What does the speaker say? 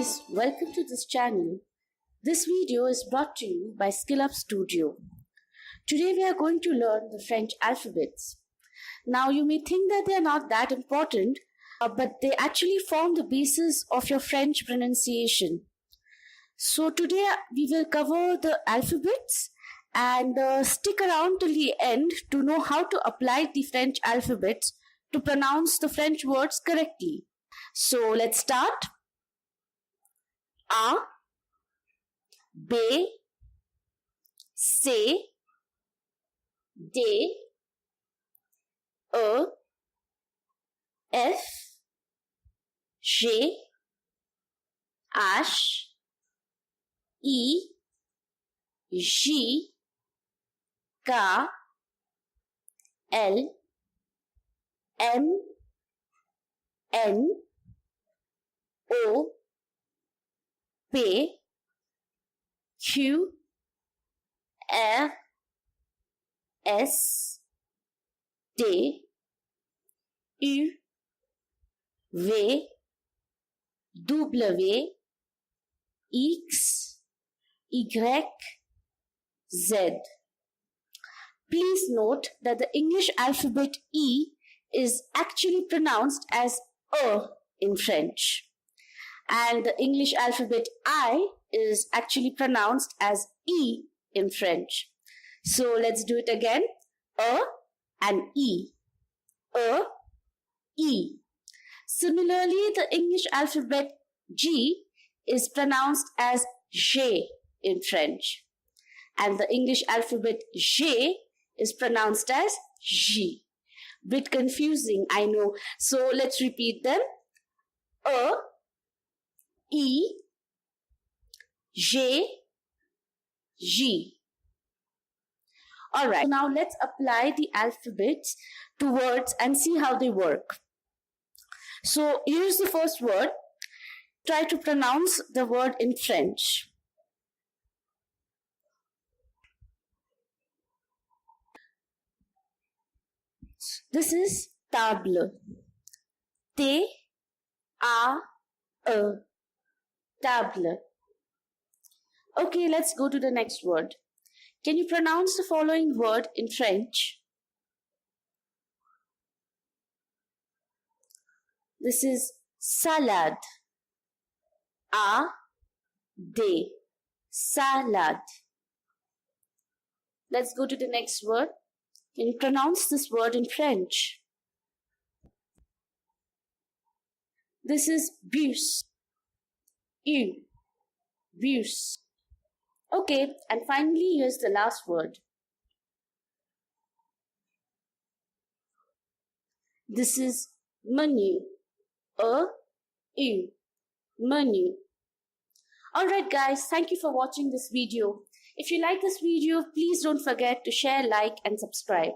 guys, welcome to this channel. This video is brought to you by SkillUp Studio. Today we are going to learn the French alphabets. Now you may think that they are not that important, but they actually form the basis of your French pronunciation. So today we will cover the alphabets and stick around till the end to know how to apply the French alphabets to pronounce the French words correctly. So let's start. A, B, C, D, E, F, G, H, I, J, K, L, M, N, O, P, Q, R, S, T, U, V, W, X, Y, Z. Please note that the English alphabet E is actually pronounced as E in French. And the English alphabet I is actually pronounced as E in French. So let's do it again. E and E. E, E. Similarly, the English alphabet G is pronounced as J in French. And the English alphabet J is pronounced as J. Bit confusing, I know. So let's repeat them. E, J, G. Alright, now let's apply the alphabets to words and see how they work. So here's the first word. Try to pronounce the word in French. This is table. T-A-E. Table. Okay, let's go to the next word. Can you pronounce the following word in French? This is salad. A-D. Salad. Let's go to the next word. Can you pronounce this word in French? This is bus. U. Bus. Okay, and finally here's the last word. This is menu. U. Menu. Alright guys, thank you for watching this video. If you like this video, please don't forget to share, like and subscribe.